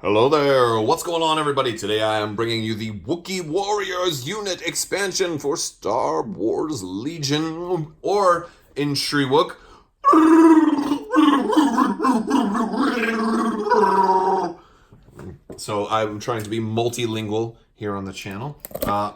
Hello there, what's going on everybody? Today I am bringing you the Wookiee Warriors unit expansion for Star Wars Legion, or in Shriwook. So I'm trying to be multilingual here on the channel.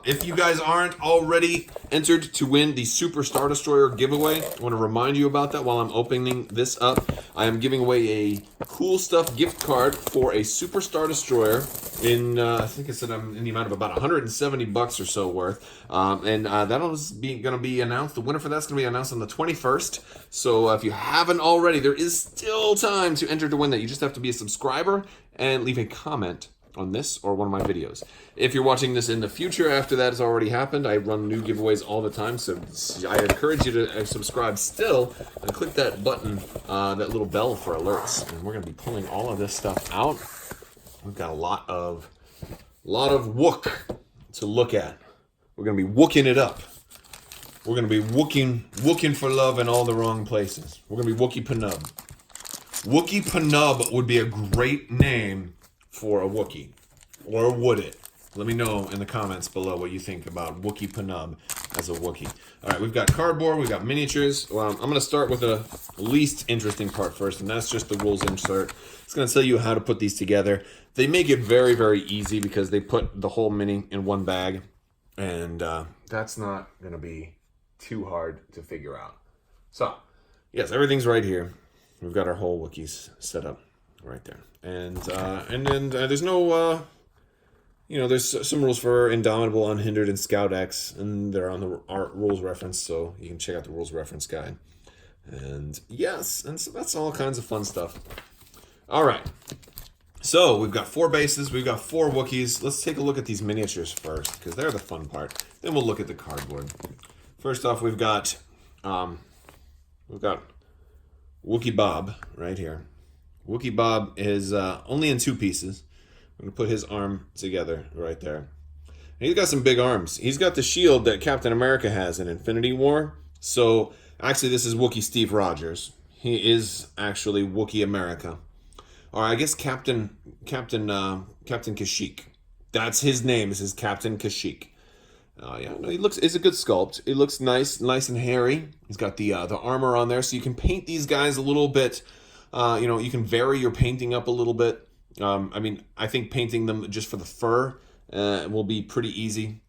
If you guys aren't already entered to win the Super Star Destroyer giveaway, I want to remind you about that while I'm opening this up. I am giving away a cool stuff gift card for a Super Star Destroyer in, I think it's in the amount of about 170 bucks or so worth. And that'll be going to be announced. The winner for that's going to be announced on the 21st. So if you haven't already, there is still time to enter to win that. You just have to be a subscriber and leave a comment on this or one of my videos. If you're watching this in the future after that has already happened, I run new giveaways all the time, so I encourage you to subscribe still and click that button, that little bell for alerts. And we're going to be pulling all of this stuff out. We've got a lot of Wook to look at. We're going to be Wooking it up. We're going to be Wooking for love in all the wrong places. We're going to be Wookie Panub. Wookie Panub would be a great name for a Wookiee. Or would it? Let me know in the comments below what you think about Wookie Panub as a Wookiee. Alright, we've got cardboard, we've got miniatures. Well, I'm going to start with the least interesting part first, and that's just the rules insert. It's going to tell you how to put these together. They make it very, very easy because they put the whole mini in one bag. And that's not going to be too hard to figure out. So, yes, everything's right here. We've got our whole Wookiees set up right there. And then there's no, there's some rules for Indomitable, Unhindered, and Scout X, and they're on the rules reference, so you can check out the rules reference guide. And yes, and so that's all kinds of fun stuff. All right. So we've got 4 bases, we've got 4 Wookiees. Let's take a look at these miniatures first, because they're the fun part. Then we'll look at the cardboard. First off, we've got Wookiee Bob right here. Wookiee Bob is only in 2 pieces. I'm going to put his arm together right there. And he's got some big arms. He's got the shield that Captain America has in Infinity War. So, actually, this is Wookiee Steve Rogers. He is actually Wookiee America. Or I guess Captain Kashyyyk. That's his name. This is Captain Kashyyyk. Yeah, no, it's a good sculpt. It looks nice and hairy. He's got the armor on there, so you can paint these guys a little bit. You can vary your painting up a little bit. I think painting them just for the fur will be pretty easy.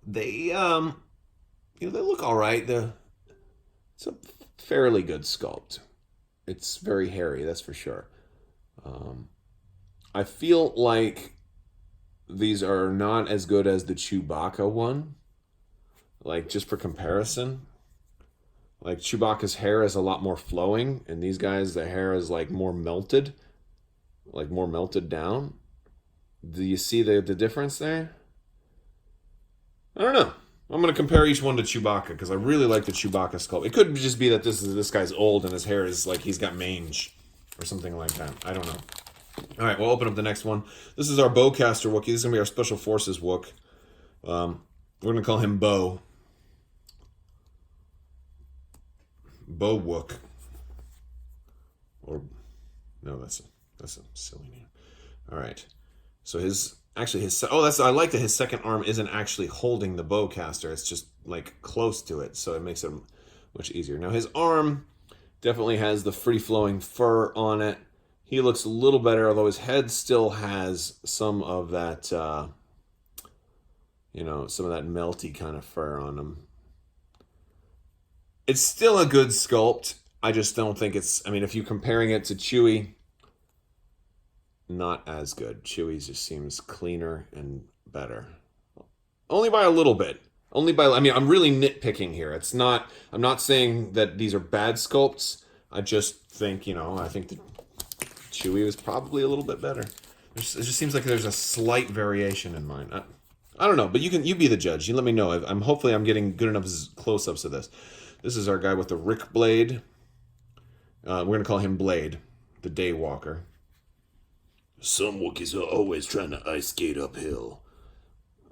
They look all right. It's a fairly good sculpt. It's very hairy, that's for sure. I feel like these are not as good as the Chewbacca one. Like, just for comparison. Like, Chewbacca's hair is a lot more flowing, and these guys, the hair is, like, more melted down. Do you see the difference there? I don't know. I'm going to compare each one to Chewbacca, because I really like the Chewbacca sculpt. It could just be that this guy's old, and his hair is, like, he's got mange, or something like that. I don't know. All right, we'll open up the next one. This is our Bowcaster Wookiee. This is going to be our Special Forces Wook. We're going to call him Bo. Bo Wook. Or, no, that's a silly name. All right. So I like that his second arm isn't actually holding the bowcaster. It's just like close to it, so it makes it much easier. Now his arm definitely has the free-flowing fur on it. He looks a little better, although his head still has some of that, some of that melty kind of fur on him. It's still a good sculpt. I just don't think if you're comparing it to Chewie, not as good. Chewie just seems cleaner and better. Only by a little bit. I'm really nitpicking here. I'm not saying that these are bad sculpts. I just think, I think that Chewie was probably a little bit better. It just seems like there's a slight variation in mine. I don't know, but you be the judge. You let me know. Hopefully I'm getting good enough close-ups of this. This is our guy with the Rick Blade. We're going to call him Blade, the Daywalker. Some Wookiees are always trying to ice skate uphill.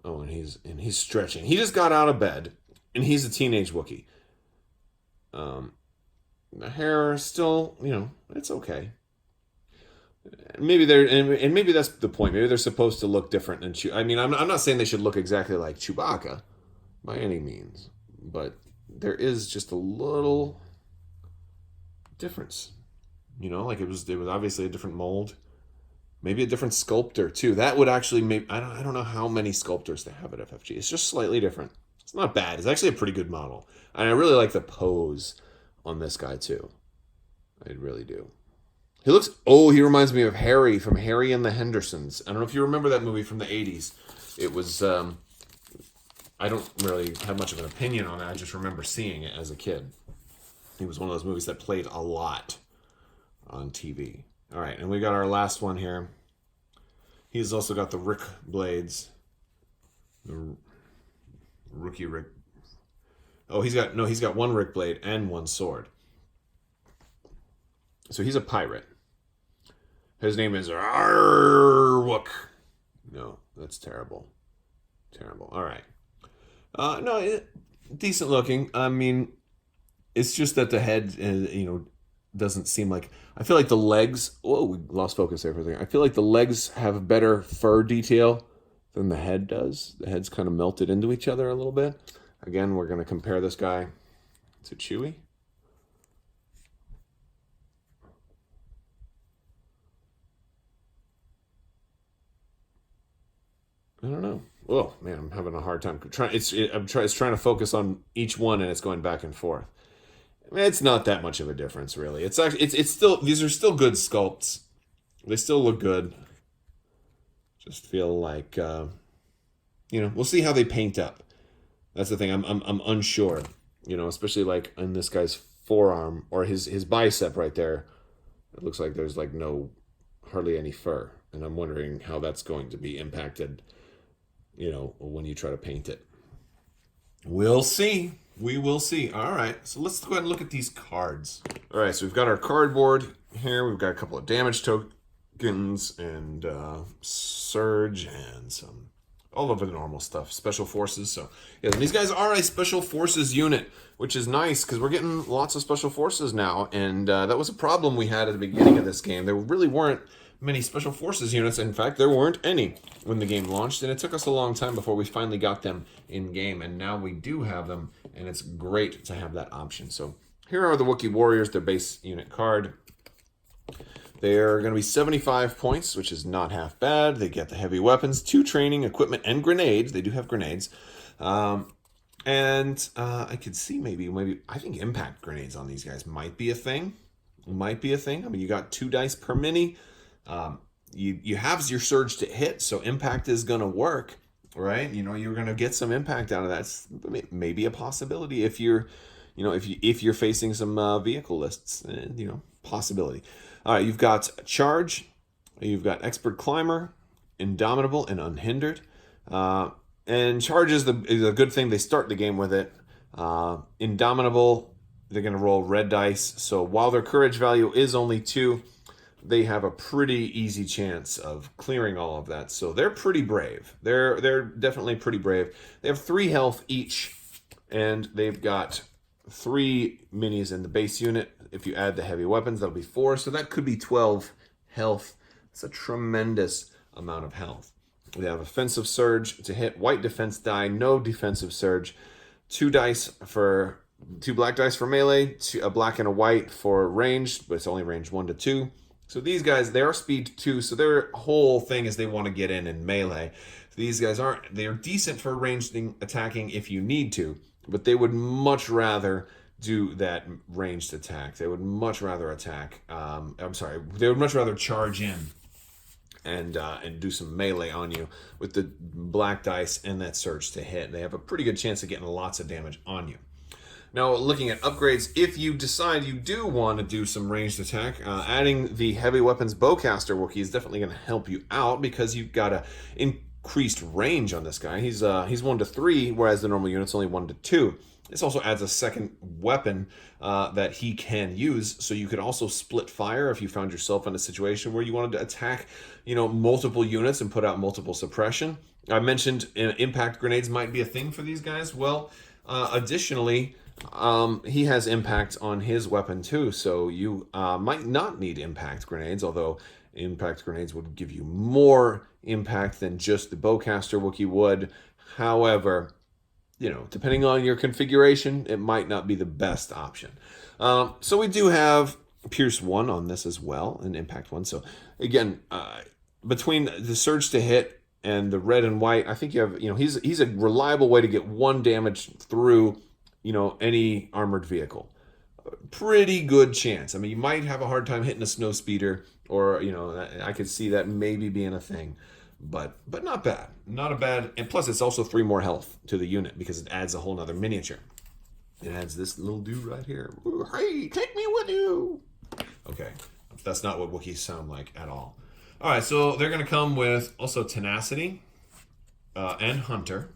Oh, and he's stretching. He just got out of bed, and he's a teenage Wookiee. The hair still, it's okay. Maybe they're and maybe that's the point. Maybe they're supposed to look different than I mean, I'm not saying they should look exactly like Chewbacca by any means, but there is just a little difference. You know, like it was obviously a different mold, maybe a different sculptor too. That would actually make I don't know how many sculptors they have at FFG. It's just slightly different. It's not bad. It's actually a pretty good model, and I really like the pose on this guy too. I really do. He reminds me of Harry from Harry and the Hendersons. I don't know if you remember that movie from the 80s. It was, I don't really have much of an opinion on it. I just remember seeing it as a kid. It was one of those movies that played a lot on TV. All right, and we got our last one here. He's also got the Rick blades. The rookie Rick. Oh, he's got one Rick blade and one sword. So he's a pirate. His name is Crabbok. No, that's terrible. Terrible. All right. Decent looking. I mean, it's just that the head, doesn't seem like. I feel like the legs. Whoa, we lost focus there for a second. I feel like the legs have better fur detail than the head does. The head's kind of melted into each other a little bit. Again, we're going to compare this guy to Chewie. I don't know. Oh man, I'm having a hard time It's trying to focus on each one, and it's going back and forth. I mean, it's not that much of a difference, really. It's actually it's still these are still good sculpts. They still look good. Just feel like we'll see how they paint up. That's the thing. I'm unsure. Especially like in this guy's forearm or his bicep right there. It looks like there's like hardly any fur, and I'm wondering how that's going to be impacted. When you try to paint it. We'll see. We will see. All right. So let's go ahead and look at these cards. All right. So we've got our cardboard here. We've got a couple of damage tokens and surge and some all of the normal stuff. Special forces. So yeah, these guys are a special forces unit, which is nice because we're getting lots of special forces now. And that was a problem we had at the beginning of this game. There really weren't many special forces units. In fact, there weren't any when the game launched, and it took us a long time before we finally got them in game, and now we do have them, and it's great to have that option. So here are the Wookiee Warriors, their base unit card. They're going to be 75 points, which is not half bad. They get the heavy weapons, 2 training, equipment, and grenades. They do have grenades. I could see maybe I think impact grenades on these guys might be a thing. I mean, you got 2 dice per mini. You have your surge to hit, so impact is going to work, right? You're going to get some impact out of that. It's maybe a possibility if you're facing some vehicle lists, possibility. All right, you've got charge, you've got expert climber, indomitable, and unhindered. And charge is a good thing. They start the game with it. Indomitable, they're going to roll red dice. So while their courage value is only 2, they have a pretty easy chance of clearing all of that. So they're pretty brave. They're definitely pretty brave. They have 3 health each, and they've got 3 minis in the base unit. If you add the heavy weapons, that'll be 4. So that could be 12 health. It's a tremendous amount of health. They have offensive surge to hit, white defense die, no defensive surge, 2 black dice for melee, a black and a white for ranged, but it's only range 1 to 2. So these guys, they are speed 2, so their whole thing is they want to get in melee. So these guys they're decent for ranged attacking if you need to, but they would much rather do that ranged attack. They would much rather they would much rather charge in and do some melee on you with the black dice and that surge to hit. They have a pretty good chance of getting lots of damage on you. Now, looking at upgrades, if you decide you do want to do some ranged attack, adding the heavy weapons bowcaster Wookiee is definitely going to help you out because you've got a increased range on this guy. He's 1 to 3, whereas the normal unit's only 1 to 2. This also adds a second weapon that he can use, so you could also split fire if you found yourself in a situation where you wanted to attack, multiple units and put out multiple suppression. I mentioned impact grenades might be a thing for these guys. Well, additionally, he has impact on his weapon too, so you might not need impact grenades, although Impact grenades would give you more impact than just the bowcaster Wookiee would. However, depending on your configuration, it might not be the best option. So we do have Pierce 1 on this as well, and Impact 1. So again, between the surge to hit and the red and white, I think you have, he's a reliable way to get 1 damage through, any armored vehicle. Pretty good chance. I mean, you might have a hard time hitting a snow speeder, or, I could see that maybe being a thing. But not bad. Not a bad. And plus, it's also 3 more health to the unit because it adds a whole nother miniature. It adds this little dude right here. Ooh, hey, take me with you. Okay, that's not what Wookiees sound like at all. All right, so they're going to come with also Tenacity and Hunter.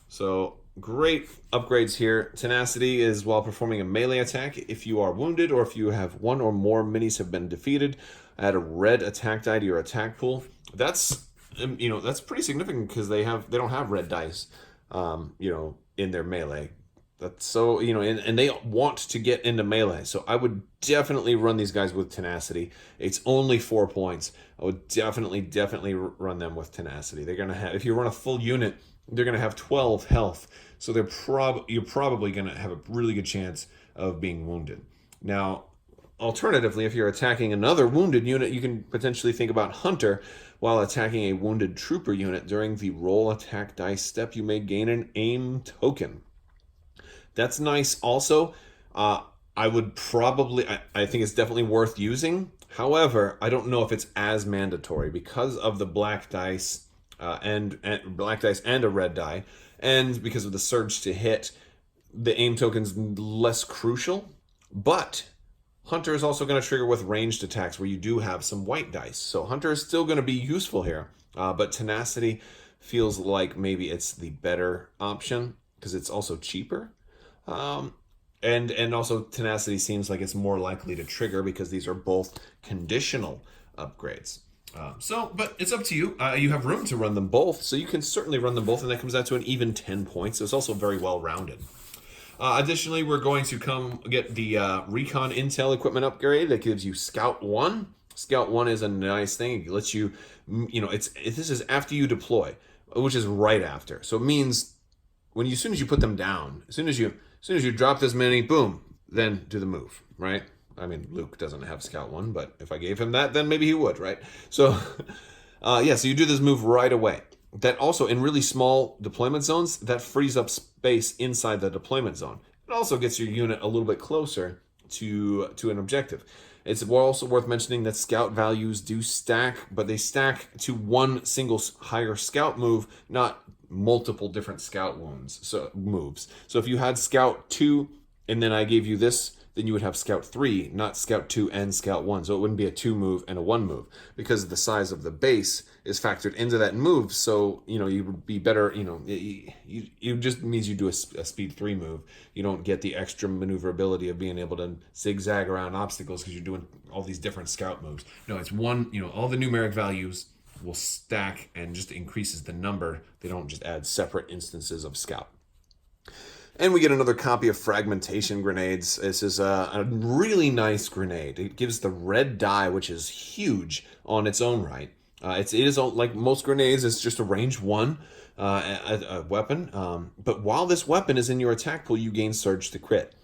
So great upgrades here. Tenacity is while performing a melee attack. If you are wounded or if you have 1 or more minis have been defeated, add a red attack die to your attack pool. That's that's pretty significant because they don't have red dice, in their melee. That's so and they want to get into melee. So I would definitely run these guys with Tenacity. It's only 4 points. I would definitely run them with Tenacity. They're gonna have, if you run a full unit, they're gonna have 12 health. So you're probably gonna have a really good chance of being wounded. Now, alternatively, if you're attacking another wounded unit, you can potentially think about Hunter. While attacking a wounded trooper unit during the roll attack dice step, you may gain an aim token. That's nice also. I think it's definitely worth using. However, I don't know if it's as mandatory because of the black dice and black dice and a red die, and because of the surge to hit, the aim token's less crucial. But Hunter is also going to trigger with ranged attacks where you do have some white dice. So Hunter is still going to be useful here. But Tenacity feels like maybe it's the better option because it's also cheaper. And also Tenacity seems like it's more likely to trigger because these are both conditional upgrades. But it's up to you. You have room to run them both, so you can certainly run them both, and that comes out to an even 10 points. So it's also very well rounded. Additionally, we're going to come get the Recon Intel equipment upgrade that gives you Scout 1. Scout 1 is a nice thing. It lets you, this is after you deploy, which is right after. So it means as soon as you put them down, as soon as you drop this mini, boom, then do the move, right? I mean, Luke doesn't have Scout 1, but if I gave him that, then maybe he would, right? So, so you do this move right away. That also, in really small deployment zones, that frees up space inside the deployment zone. It also gets your unit a little bit closer to an objective. It's also worth mentioning that scout values do stack, but they stack to one single higher scout move, not multiple different scout moves. So if you had Scout 2 and then I gave you this, then you would have Scout 3, not Scout 2 and Scout 1. So it wouldn't be a 2 move and a 1 move because the size of the base is factored into that move. So, you would be better, it just means you do a speed 3 move. You don't get the extra maneuverability of being able to zigzag around obstacles because you're doing all these different scout moves. No, it's one, all the numeric values will stack and just increases the number. They don't just add separate instances of scout. And we get another copy of Fragmentation Grenades. This is a really nice grenade. It gives the red die, which is huge on its own right. It is like most grenades, it's just a range 1 a weapon. But while this weapon is in your attack pool, you gain Surge to Crit,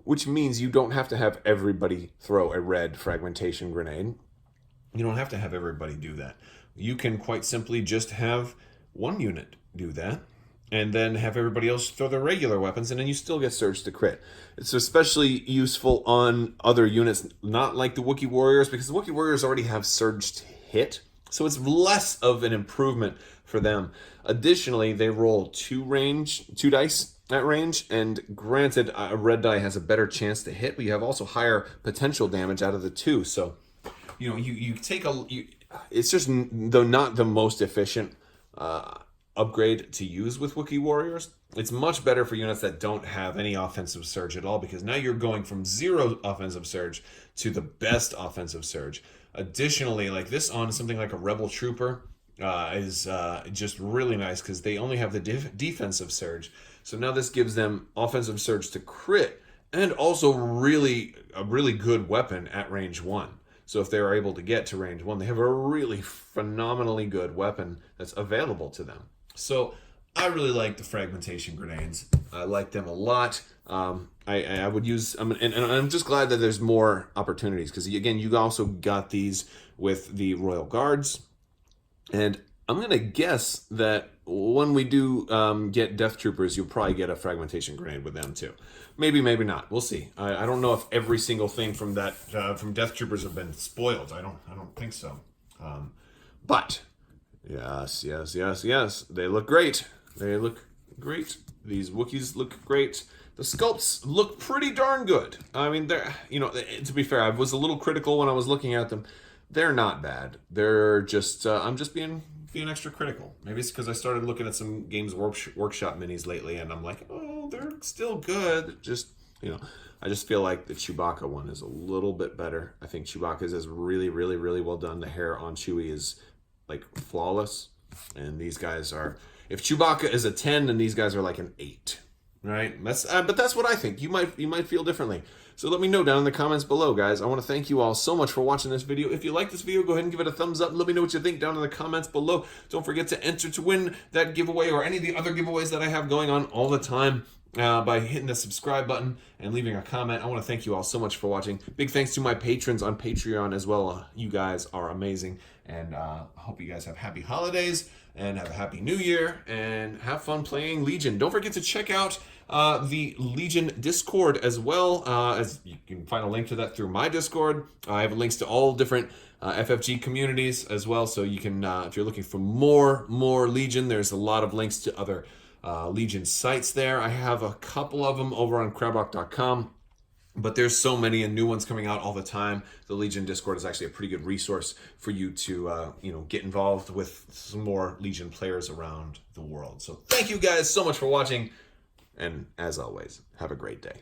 which means you don't have to have everybody throw a red Fragmentation Grenade. You don't have to have everybody do that. You can quite simply just have one unit do that, and then have everybody else throw their regular weapons, and then you still get Surge to Crit. It's especially useful on other units, not like the Wookiee Warriors, because the Wookiee Warriors already have Surge to Hit, so it's less of an improvement for them. Additionally, they roll 2 dice at range, and granted, a red die has a better chance to hit, but you have also higher potential damage out of the 2, so you take it's just, though not the most efficient upgrade to use with Wookiee Warriors, it's much better for units that don't have any offensive surge at all, because now you're going from 0 offensive surge to the best offensive surge. Additionally, like this on something like a Rebel Trooper is just really nice because they only have the defensive surge. So now this gives them offensive surge to crit and also a really good weapon at range 1. So if they're able to get to range 1, they have a really phenomenally good weapon that's available to them. So I really like the fragmentation grenades. I like them a lot. I would use, and I'm just glad that there's more opportunities, because again, you also got these with the Royal Guards, and I'm gonna guess that when we do get Death Troopers, you'll probably get a fragmentation grenade with them too. Maybe, maybe not. We'll see. I don't know if every single thing from that from Death Troopers have been spoiled. I don't think so. But yes, yes, yes, yes. They look great. They look great. These Wookiees look great. The sculpts look pretty darn good. I mean, they're, you know, to be fair, I was a little critical when I was looking at them. They're not bad. They're just, I'm just being extra critical. Maybe it's because I started looking at some Games Workshop minis lately, and I'm like, oh, they're still good. Just, you know, I just feel like the Chewbacca one is a little bit better. I think Chewbacca's is really, really, really well done. The hair on Chewie is like flawless, and these guys are. If Chewbacca is a 10, then these guys are like an 8. Right? But that's what I think. You might feel differently. So let me know down in the comments below, guys. I want to thank you all so much for watching this video. If you like this video, go ahead and give it a thumbs up. Let me know what you think down in the comments below. Don't forget to enter to win that giveaway or any of the other giveaways that I have going on all the time by hitting the subscribe button and leaving a comment. I want to thank you all so much for watching. Big thanks to my patrons on Patreon as well. You guys are amazing. And I hope you guys have happy holidays and have a happy new year and have fun playing Legion. Don't forget to check out the Legion Discord as well, as you can find a link to that through my Discord. I have links to all different FFG communities as well, so you can, if you're looking for more Legion, there's a lot of links to other Legion sites there. I have a couple of them over on Crabbok.com. But there's so many and new ones coming out all the time. The Legion Discord is actually a pretty good resource for you to, get involved with some more Legion players around the world. So thank you guys so much for watching. And as always, have a great day.